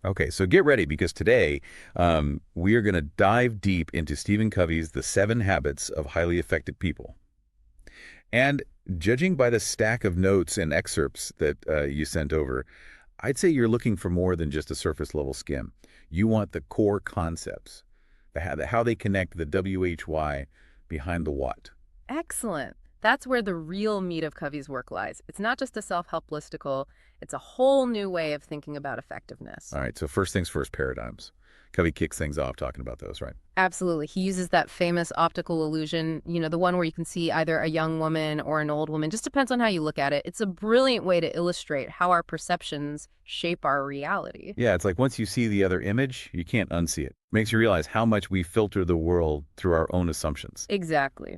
Okay, so get ready because today we are going to dive deep into Stephen Covey's The 7 Habits of Highly Effective People. And judging by the stack of notes and excerpts that you sent over, I'd say you're looking for more than just a surface level skim. You want the core concepts, how they connect the WHY behind the what. Excellent. That's where the real meat of Covey's work lies. It's not just a self-help listicle, it's a whole new way of thinking about effectiveness. All right, so first things first, paradigms. Covey kicks things off talking about those, right? Absolutely. He uses that famous optical illusion, the one where you can see either a young woman or an old woman. Just depends on how you look at it. It's a brilliant way to illustrate how our perceptions shape our reality. Yeah, it's like once you see the other image, you can't unsee it. Makes you realize how much we filter the world through our own assumptions. Exactly.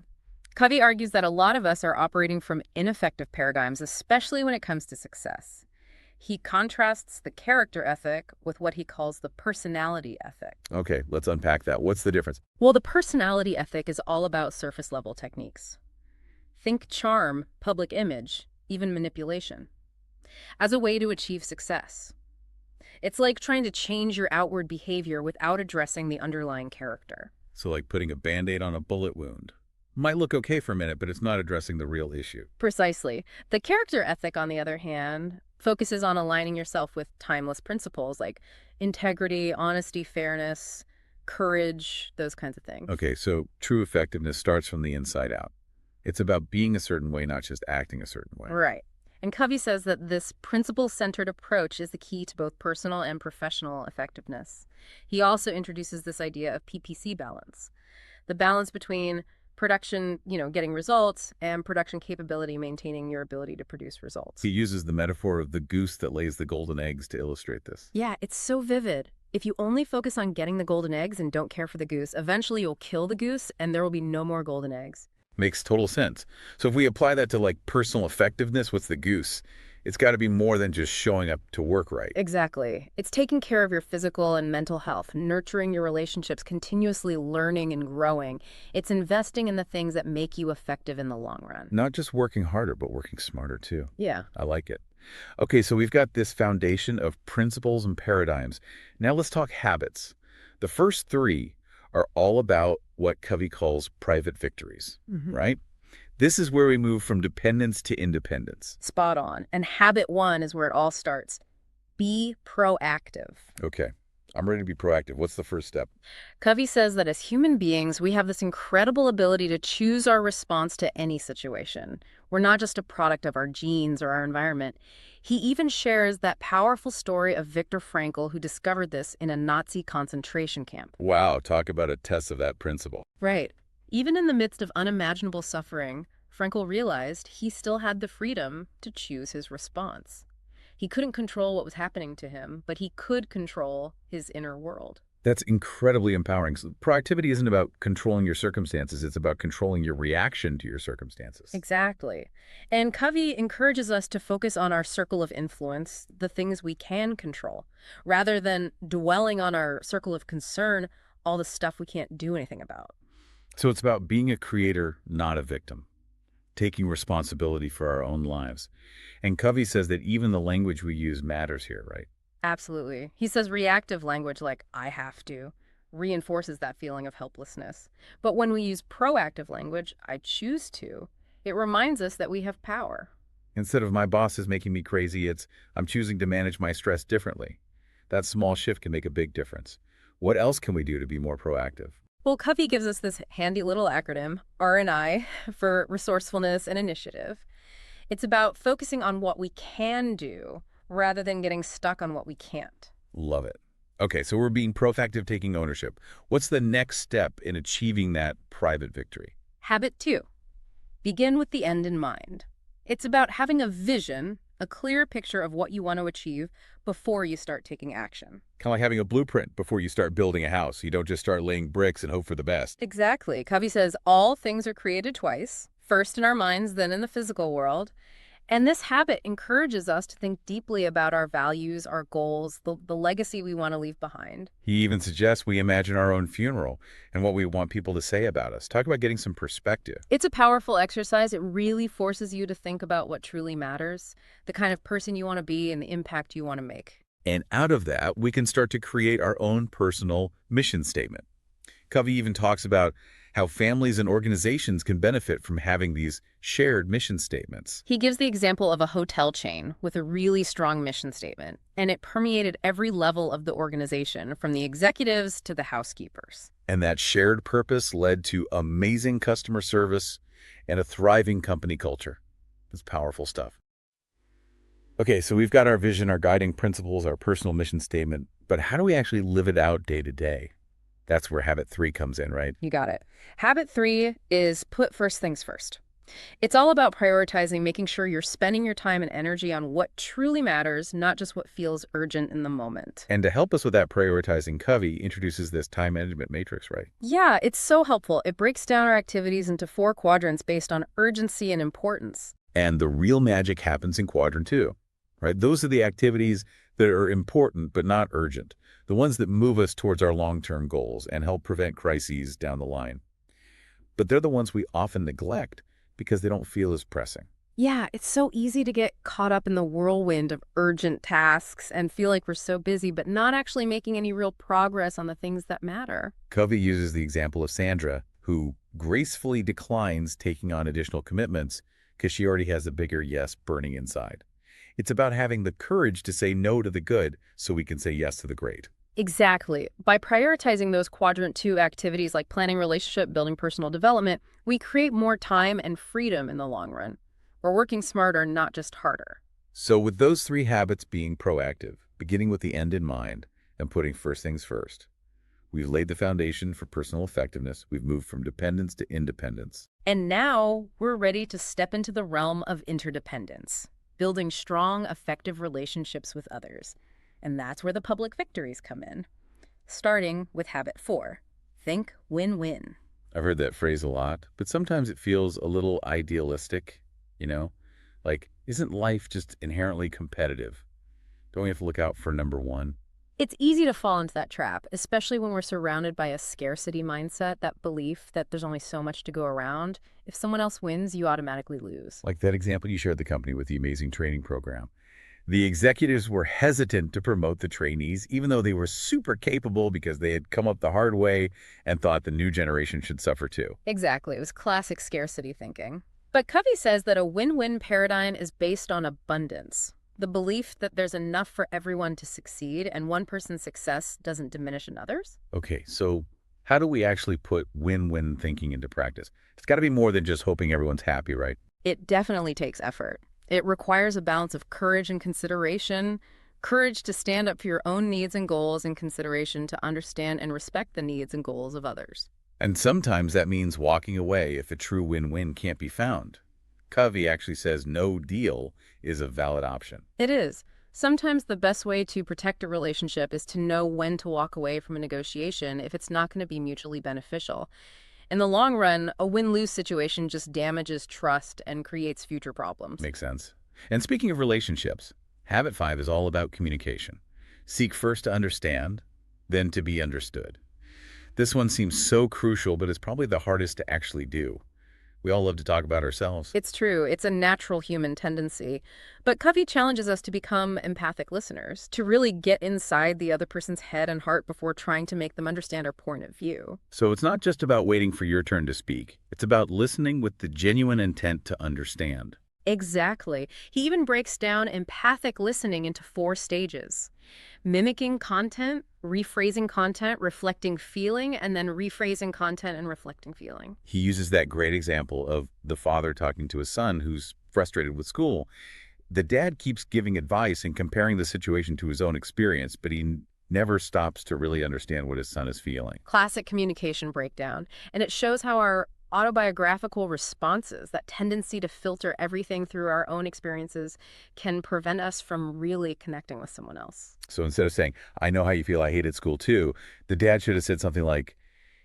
Covey argues that a lot of us are operating from ineffective paradigms, especially when it comes to success. He contrasts the character ethic with what he calls the personality ethic. Okay, let's unpack that. What's the difference? Well, the personality ethic is all about surface level techniques. Think charm, public image, even manipulation, as a way to achieve success. It's like trying to change your outward behavior without addressing the underlying character. So like putting a Band-Aid on a bullet wound. Might look okay for a minute, but it's not addressing the real issue. Precisely. The character ethic, on the other hand, focuses on aligning yourself with timeless principles like integrity, honesty, fairness, courage, those kinds of things. Okay, so true effectiveness starts from the inside out. It's about being a certain way, not just acting a certain way. Right. And Covey says that this principle-centered approach is the key to both personal and professional effectiveness. He also introduces this idea of PPC balance, the balance between production, getting results, and production capability, maintaining your ability to produce results. He uses the metaphor of the goose that lays the golden eggs to illustrate this. Yeah, it's so vivid. If you only focus on getting the golden eggs and don't care for the goose, eventually you'll kill the goose and there will be no more golden eggs. Makes total sense. So if we apply that to like personal effectiveness, what's the goose? It's got to be more than just showing up to work right. Exactly. It's taking care of your physical and mental health, nurturing your relationships, continuously learning and growing. It's investing in the things that make you effective in the long run. Not just working harder, but working smarter too. Yeah. I like it. Okay, so we've got this foundation of principles and paradigms. Now let's talk habits. The first three are all about what Covey calls private victories, right? This is where we move from dependence to independence. Spot on. And habit one is where it all starts. Be proactive. Okay, I'm ready to be proactive. What's the first step? Covey says that as human beings, we have this incredible ability to choose our response to any situation. We're not just a product of our genes or our environment. He even shares that powerful story of Viktor Frankl, who discovered this in a Nazi concentration camp. Wow, talk about a test of that principle. Right. Even in the midst of unimaginable suffering, Frankl realized he still had the freedom to choose his response. He couldn't control what was happening to him, but he could control his inner world. That's incredibly empowering. So proactivity isn't about controlling your circumstances. It's about controlling your reaction to your circumstances. Exactly. And Covey encourages us to focus on our circle of influence, the things we can control, rather than dwelling on our circle of concern, all the stuff we can't do anything about. So it's about being a creator, not a victim, taking responsibility for our own lives. And Covey says that even the language we use matters here, right? Absolutely. He says reactive language like, I have to, reinforces that feeling of helplessness. But when we use proactive language, I choose to, it reminds us that we have power. Instead of my boss is making me crazy, it's I'm choosing to manage my stress differently. That small shift can make a big difference. What else can we do to be more proactive? Well, Covey gives us this handy little acronym, R&I, for resourcefulness and initiative. It's about focusing on what we can do rather than getting stuck on what we can't. Love it. Okay, so we're being proactive, taking ownership. What's the next step in achieving that private victory? Habit two, begin with the end in mind. It's about having a vision, a clear picture of what you want to achieve before you start taking action. Kind of like having a blueprint before you start building a house. You don't just start laying bricks and hope for the best. Exactly. Covey says all things are created twice, first in our minds, then in the physical world. And this habit encourages us to think deeply about our values, our goals, the legacy we want to leave behind. He even suggests we imagine our own funeral and what we want people to say about us. Talk about getting some perspective. It's a powerful exercise. It really forces you to think about what truly matters, the kind of person you want to be and the impact you want to make. And out of that, we can start to create our own personal mission statement. Covey even talks about how families and organizations can benefit from having these shared mission statements. He gives the example of a hotel chain with a really strong mission statement, and it permeated every level of the organization, from the executives to the housekeepers. And that shared purpose led to amazing customer service and a thriving company culture. That's powerful stuff. Okay, so we've got our vision, our guiding principles, our personal mission statement, but how do we actually live it out day to day? That's where habit 3 comes in, right? You got it. Habit 3 is put first things first. It's all about prioritizing, making sure you're spending your time and energy on what truly matters, not just what feels urgent in the moment. And to help us with that prioritizing, Covey introduces this time management matrix, right? Yeah, it's so helpful. It breaks down our activities into 4 quadrants based on urgency and importance. And the real magic happens in quadrant 2, right? Those are the activities that are important but not urgent, the ones that move us towards our long-term goals and help prevent crises down the line. But they're the ones we often neglect because they don't feel as pressing. Yeah, it's so easy to get caught up in the whirlwind of urgent tasks and feel like we're so busy, but not actually making any real progress on the things that matter. Covey uses the example of Sandra, who gracefully declines taking on additional commitments because she already has a bigger yes burning inside. It's about having the courage to say no to the good so we can say yes to the great. Exactly. By prioritizing those quadrant 2 activities like planning relationship, building personal development, we create more time and freedom in the long run. We're working smarter, not just harder. So with those 3 habits being proactive, beginning with the end in mind, and putting first things first, we've laid the foundation for personal effectiveness. We've moved from dependence to independence. And now we're ready to step into the realm of interdependence, building strong, effective relationships with others. And that's where the public victories come in. Starting with habit 4, think win-win. I've heard that phrase a lot, but sometimes it feels a little idealistic, you know? Like, isn't life just inherently competitive? Don't we have to look out for number 1? It's easy to fall into that trap, especially when we're surrounded by a scarcity mindset, that belief that there's only so much to go around. If someone else wins, you automatically lose. Like that example you shared the company with the amazing training program. The executives were hesitant to promote the trainees, even though they were super capable because they had come up the hard way and thought the new generation should suffer too. Exactly. It was classic scarcity thinking. But Covey says that a win-win paradigm is based on abundance. The belief that there's enough for everyone to succeed and one person's success doesn't diminish another's. Okay, so how do we actually put win-win thinking into practice? It's got to be more than just hoping everyone's happy, right? It definitely takes effort. It requires a balance of courage and consideration, courage to stand up for your own needs and goals, and consideration to understand and respect the needs and goals of others. And sometimes that means walking away if a true win-win can't be found. Covey actually says no deal is a valid option. It is. Sometimes the best way to protect a relationship is to know when to walk away from a negotiation if it's not going to be mutually beneficial. In the long run, a win-lose situation just damages trust and creates future problems. Makes sense. And speaking of relationships, habit 5 is all about communication. Seek first to understand, then to be understood. This one seems so crucial, but it's probably the hardest to actually do. We all love to talk about ourselves. It's true. It's a natural human tendency. But Covey challenges us to become empathic listeners, to really get inside the other person's head and heart before trying to make them understand our point of view. So it's not just about waiting for your turn to speak. It's about listening with the genuine intent to understand. Exactly. He even breaks down empathic listening into 4 stages: mimicking content, rephrasing content, reflecting feeling, and then rephrasing content and reflecting feeling. He uses that great example of the father talking to his son who's frustrated with school. The dad keeps giving advice and comparing the situation to his own experience, but he never stops to really understand what his son is feeling. Classic communication breakdown. And it shows how our autobiographical responses, that tendency to filter everything through our own experiences, can prevent us from really connecting with someone else. So instead of saying, I know how you feel, I hated school too, the dad should have said something like,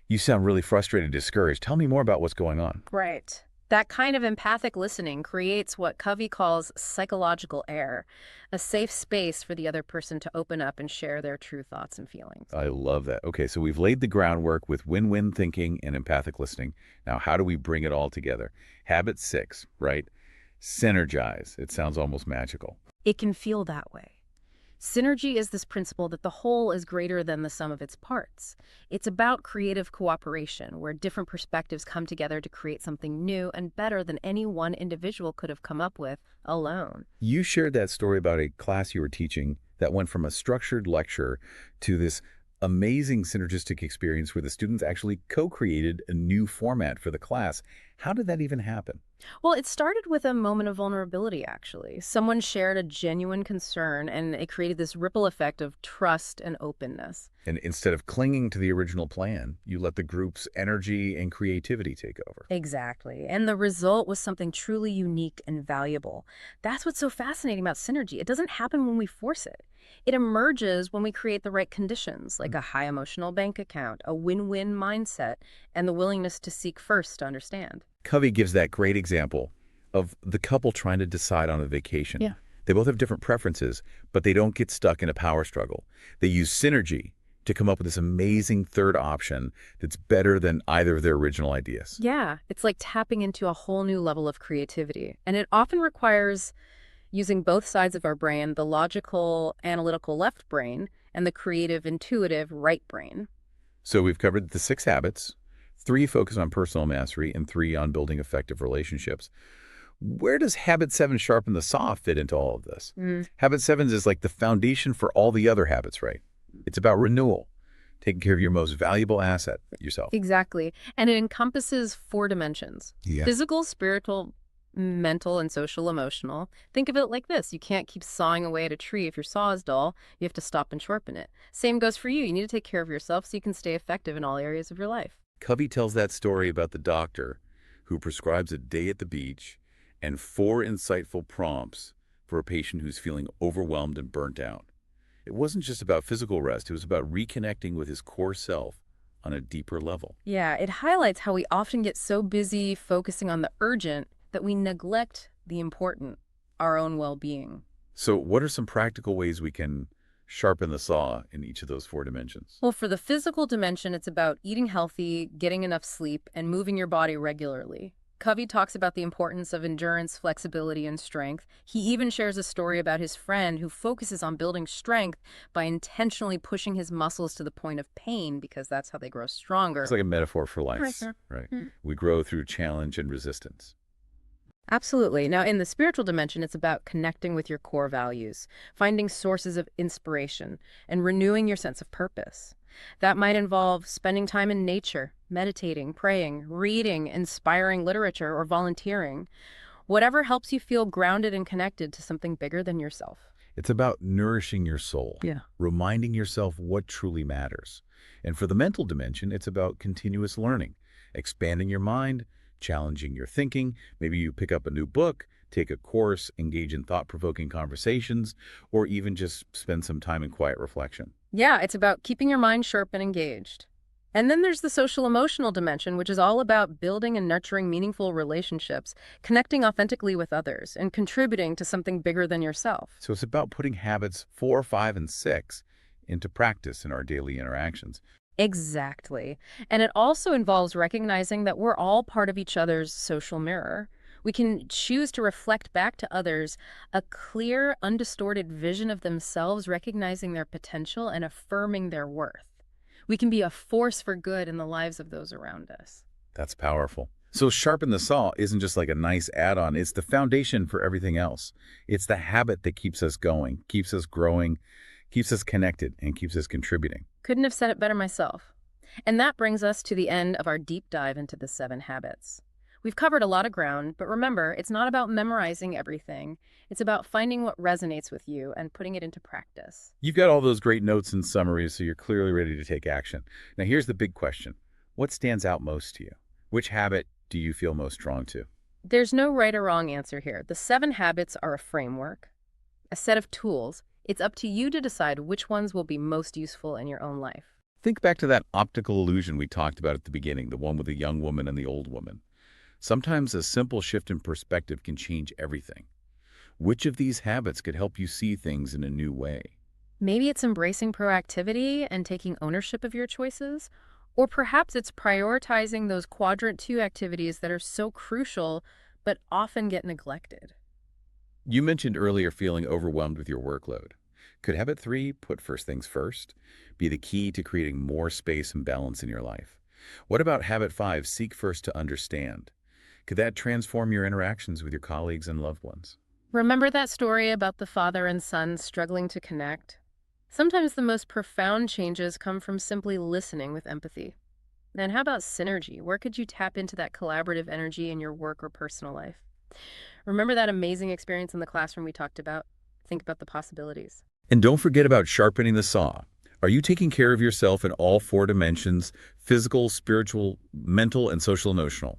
you sound really frustrated, discouraged. Tell me more about what's going on. Right. That kind of empathic listening creates what Covey calls psychological air, a safe space for the other person to open up and share their true thoughts and feelings. I love that. Okay, so we've laid the groundwork with win-win thinking and empathic listening. Now, how do we bring it all together? Habit 6, right? Synergize. It sounds almost magical. It can feel that way. Synergy is this principle that the whole is greater than the sum of its parts. It's about creative cooperation, where different perspectives come together to create something new and better than any one individual could have come up with alone. You shared that story about a class you were teaching that went from a structured lecture to this amazing synergistic experience where the students actually co-created a new format for the class. How did that even happen? Well, it started with a moment of vulnerability, actually. Someone shared a genuine concern, and it created this ripple effect of trust and openness. And instead of clinging to the original plan, you let the group's energy and creativity take over. Exactly. And the result was something truly unique and valuable. That's what's so fascinating about synergy. It doesn't happen when we force it. It emerges when we create the right conditions, like a high emotional bank account, a win-win mindset, and the willingness to seek first to understand. Covey gives that great example of the couple trying to decide on a vacation. Yeah. They both have different preferences, but they don't get stuck in a power struggle. They use synergy to come up with this amazing third option that's better than either of their original ideas. Yeah, it's like tapping into a whole new level of creativity. And it often requires using both sides of our brain, the logical, analytical left brain and the creative, intuitive right brain. So we've covered the 6 habits. 3 focus on personal mastery and 3 on building effective relationships. Where does habit 7 sharpen the saw fit into all of this? Habit 7 is like the foundation for all the other habits, right? It's about renewal, taking care of your most valuable asset, yourself. Exactly. And it encompasses 4 dimensions: Yeah. physical, spiritual, mental, and social emotional. Think of it like this. You can't keep sawing away at a tree if your saw is dull. You have to stop and sharpen it. Same goes for you. You need to take care of yourself so you can stay effective in all areas of your life. Covey tells that story about the doctor who prescribes a day at the beach and 4 insightful prompts for a patient who's feeling overwhelmed and burnt out. It wasn't just about physical rest. It was about reconnecting with his core self on a deeper level. Yeah, it highlights how we often get so busy focusing on the urgent that we neglect the important, our own well-being. So what are some practical ways we can sharpen the saw in each of those 4 dimensions? Well, for the physical dimension, it's about eating healthy, getting enough sleep, and moving your body regularly. Covey talks about the importance of endurance, flexibility, and strength. He even shares a story about his friend who focuses on building strength by intentionally pushing his muscles to the point of pain because that's how they grow stronger. It's like a metaphor for life, Right, sir. right? We grow through challenge and resistance. Absolutely. Now, in the spiritual dimension, it's about connecting with your core values, finding sources of inspiration, and renewing your sense of purpose. That might involve spending time in nature, meditating, praying, reading, inspiring literature, or volunteering. Whatever helps you feel grounded and connected to something bigger than yourself. It's about nourishing your soul, Yeah. reminding yourself what truly matters. And for the mental dimension, it's about continuous learning, expanding your mind, challenging your thinking. Maybe you pick up a new book, take a course, engage in thought-provoking conversations, or even just spend some time in quiet reflection. Yeah, it's about keeping your mind sharp and engaged. And then there's the social emotional dimension, which is all about building and nurturing meaningful relationships, connecting authentically with others, and contributing to something bigger than yourself. So it's about putting habits 4, 5, and 6 into practice in our daily interactions. Exactly. And it also involves recognizing that we're all part of each other's social mirror. We can choose to reflect back to others a clear, undistorted vision of themselves, recognizing their potential and affirming their worth. We can be a force for good in the lives of those around us. That's powerful. So sharpen the saw isn't just like a nice add-on. It's the foundation for everything else. It's the habit that keeps us going, keeps us growing, keeps us connected, and keeps us contributing. Couldn't have said it better myself. And that brings us to the end of our deep dive into the 7 habits. We've covered a lot of ground, but remember, it's not about memorizing everything. It's about finding what resonates with you and putting it into practice. You've got all those great notes and summaries, so you're clearly ready to take action. Now here's the big question. What stands out most to you? Which habit do you feel most drawn to? There's no right or wrong answer here. The 7 habits are a framework, a set of tools. It's up to you to decide which ones will be most useful in your own life. Think back to that optical illusion we talked about at the beginning, the one with the young woman and the old woman. Sometimes a simple shift in perspective can change everything. Which of these habits could help you see things in a new way? Maybe it's embracing proactivity and taking ownership of your choices, or perhaps it's prioritizing those quadrant 2 activities that are so crucial but often get neglected. You mentioned earlier feeling overwhelmed with your workload. Could habit 3, put first things first, be the key to creating more space and balance in your life? What about habit 5, seek first to understand? Could that transform your interactions with your colleagues and loved ones? Remember that story about the father and son struggling to connect? Sometimes the most profound changes come from simply listening with empathy. And how about synergy? Where could you tap into that collaborative energy in your work or personal life? Remember that amazing experience in the classroom we talked about? Think about the possibilities. And don't forget about sharpening the saw. Are you taking care of yourself in all 4 dimensions: physical, spiritual, mental, and social emotional?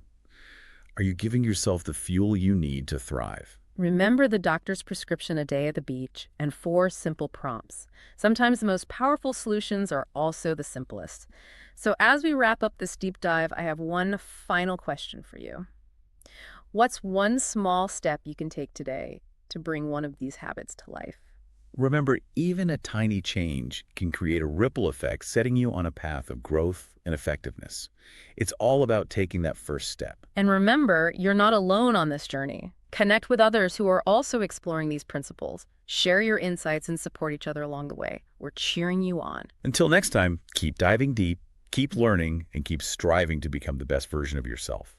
Are you giving yourself the fuel you need to thrive? Remember the doctor's prescription a day at the beach and 4 simple prompts. Sometimes the most powerful solutions are also the simplest. So as we wrap up this deep dive, I have one final question for you. What's one small step you can take today to bring one of these habits to life? Remember, even a tiny change can create a ripple effect, setting you on a path of growth and effectiveness. It's all about taking that first step. And remember, you're not alone on this journey. Connect with others who are also exploring these principles. Share your insights and support each other along the way. We're cheering you on. Until next time, keep diving deep, keep learning, and keep striving to become the best version of yourself.